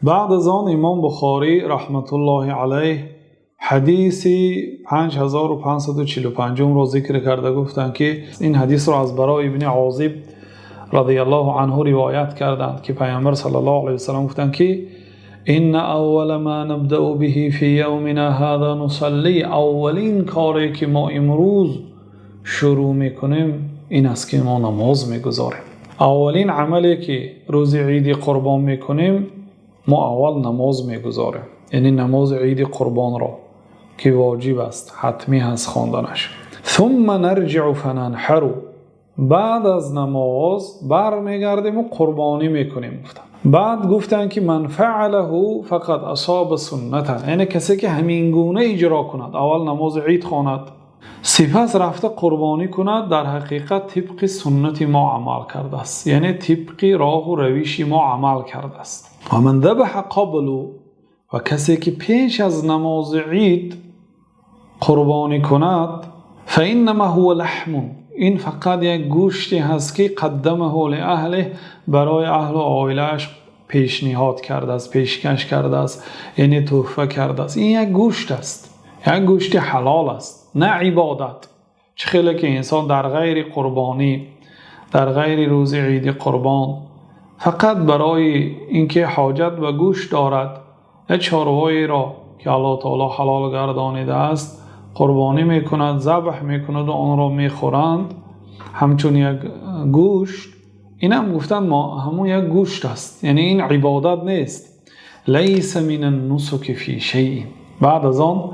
بعد از آن امام بخاری رحمت الله علیه حدیثی 5545 را ذکر کرده، گفتند که این حدیث را از برای ابن عازب رضی الله عنه روایت کردند که پیامبر صلی الله علیه و سلم گفتند که ان اول ما نبدأ به فی یومنا هذا نصلی، اولین کاری که ما امروز شروع میکنیم این است که ما نماز میگذاریم. اولین عملی که روز عید قربان میکنیم ما اول نماز میگذاریم، یعنی نماز عید قربان را که واجب است، حتمی هست خواندنش. ثم نرجع فننحر، بعد از نماز برمیگردیم و قربانی میکنیم. بعد گفتن که من فعله فقط اصاب سنتا، یعنی کسی که همین گونه اجرا کند، اول نماز عید خواند سپس رفته قربانی کند، در حقیقت طبق سنت ما عمل کرده است، یعنی طبق راه و روش ما عمل کرده است. و من ذبح قبل، و کسی که پیش از نماز عید قربانی کند فانما هو لحم، این فقط یک گوشتی هست که قدمه لاهله، برای اهل و عائله‌اش پیشنهاد کرده است، پیشکش کرده است، یعنی تحفه کرده است. این یک گوشت است، یک گوشت حلال است، نه عبادت. چه خیلی که انسان در غیر قربانی، در غیر روز عید قربان، فقط برای اینکه حاجت و گوشت دارد، یک چاروایی را که الله تعالی حلال گردانیده است قربانی میکند، ذبح میکند و آن را میخورند همچون یک گوشت. این هم گفتند ما همون یک گوشت است، یعنی این عبادت نیست. لیس من النسک فی شیء، بعد از آن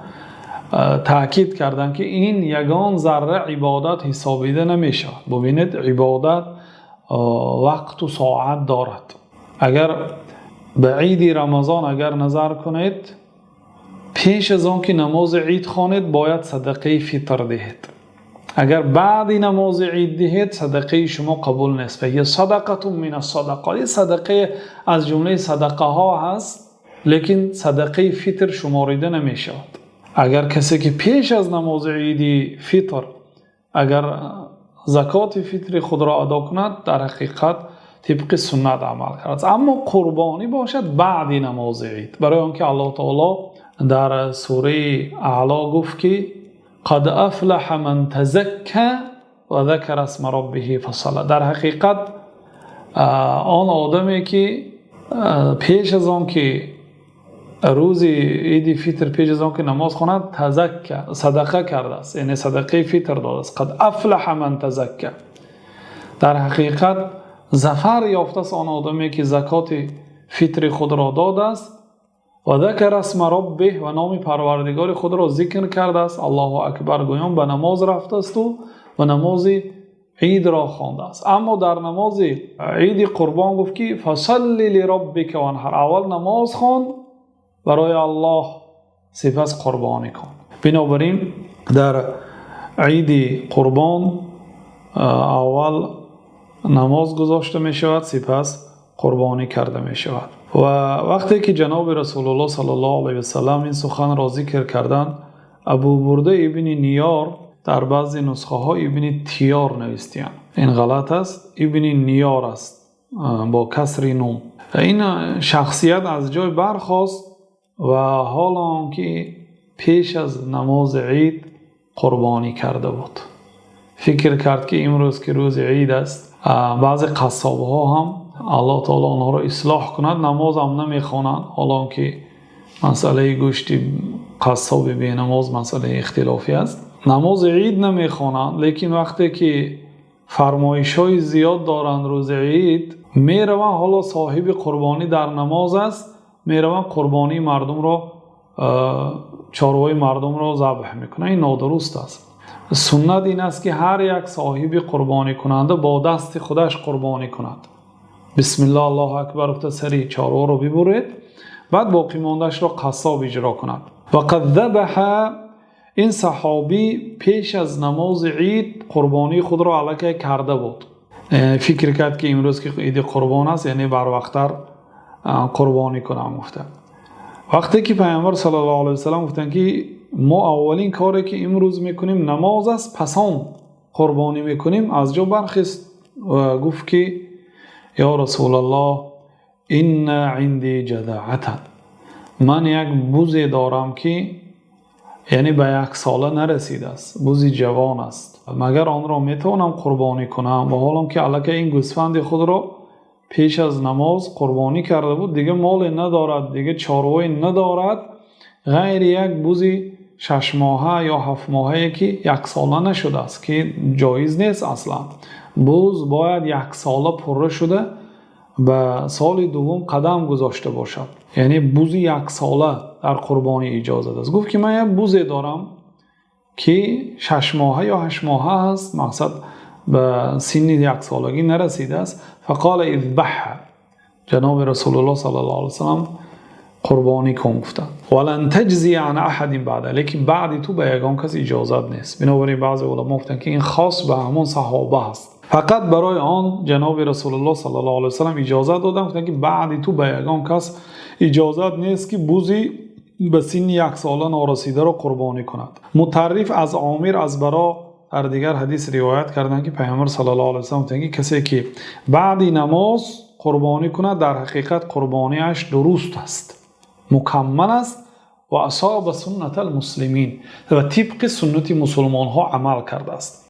تأکید کردند که این یگان ذره عبادت حسابیده نمیشه. ببینید عبادت وقت و ساعت دارد. اگر به عید رمضان اگر نظر کنید، پیش از آن که نماز عید خوانید باید صدقه فطر دهید. اگر بعد نماز عید دهید صدقه شما قبول نیست. فهی صدقه من الصدقات، صدقه از جمله صدقه ها هست، لیکن صدقه فطر شماریده نمیشه. اگر کسی که پیش از نماز عید فطر اگر زکات فطر خود را ادا کند، در حقیقت طبق سنت عمل کرد. اما قربانی باشد بعد نماز عید، برای آنکه الله تعالی در سوره اعلی گفت که قد افلح من تزکى و ذکر اسم ربه فصلى. در حقیقت آن آدمی که پیش از آن که روز عید فطر پیش از آن که نماز خواند تزکه، صدقه کرده است، یعنی صدقه فطر داده است. قد افلح من تزکى، در حقیقت ظفر یافته است آن آدمی که زکات فطر خود را داده است و ذکر اسم ربه، و نام پروردگار خود را ذکر کرده است، الله اکبر گویان به نماز رفته است و نماز عید را خوانده است. اما در نماز عید قربان گفت که فصلی لربک وانحر، اول نماز خوان برای الله سپس قربانی کن. بنابراین در عید قربان اول نماز گذاشته می شود، سپس قربانی کرده می شود. و وقتی که جناب رسول الله صلی الله علیه و سلم این سخن را ذکر کردند، ابو برده ابن نیار در بعضی نسخه ها ابن تیار نوشتند. این غلط است، ابن نیار است با کسر نون. این شخصیت از جای برخاست و حالا که پیش از نماز عید قربانی کرده بود، فکر کرد که امروز که روز عید است، بعضی قصاب ها هم الله تعالی آنها را اصلاح کند نماز هم نمیخوانند، حالا که مسئله گوشت قصاب بی نماز مسئله اختلافی است، نماز عید نمیخوانند، لیکن وقتی که فرمایش های زیاد دارند روز عید میروند، حالا صاحب قربانی در نماز است، میروند قربانی مردم را، چاروای مردم را ذبح میکنند. این نادرست است. سنت این است که هر یک صاحب قربانی کننده با دست خودش قربانی کند. بسم الله الله اکبر گفته سری چارو رو ببرید، بعد باقی ماندهش را قصاب اجرا کند. و قد ذبح، این صحابی پیش از نماز عید قربانی خود را علکه کرده بود، فکر کرد که امروز که عید قربان است یعنی بر وقتر قربانی کنم. گفته وقتی که پیامبر صلی الله علیه و سلم گفتن که ما اولین کاری که امروز میکنیم نماز است، پس آن قربانی میکنیم، از جا برخاست و گفت که یا رسول الله این عندی جذعه، من یک بوزی دارم که یعنی به 1 ساله نرسیده است، بوزی جوان است، مگر آن را میتوانم قربانی کنم؟ و حالا که الکی این گوسفند خود را پیش از نماز قربانی کرده بود، دیگه مال ندارد، دیگه چاروی ندارد، غیر یک بوزی 6 ماهه یا 7 ماهه که 1 ساله نشده است که جایز نیست. اصلا بوز باید 1 ساله پره شده به سال دوم قدم گذاشته باشد، یعنی بوزی 1 ساله در قربانی اجازه است. گفت که من یک بوزی دارم که 6 ماهه یا 8 ماهه است، مقصد به سن 1 سالگی نرسیده است. فقال اذبحها، جناب رسول الله صلی الله علیه وسلم قربانی کن گفتند. ولن تجزی عن احد بعد، لیکن بعد تو به یگان کس اجازت نیست. بنابراین بعضی علما گفتند که این خاص به همون صحابه است، فقط برای آن جناب رسول الله صلی الله علیه وسلم اجازت دادن، گفتند که بعد تو به یگان کس اجازت نیست که بوزی به سن 1 ساله نارسیده را قربانی کند. مطرف از عامر از برا در دیگر حدیث روایت کردند که پیامبر صلی الله علیه وسلم گفتند که کسی که بعد نماز قربانی کند در حقیقت قربانیش درست است، مکمل است و اصاب سنت المسلمین، و طبق سنت مسلمان ها عمل کرده است.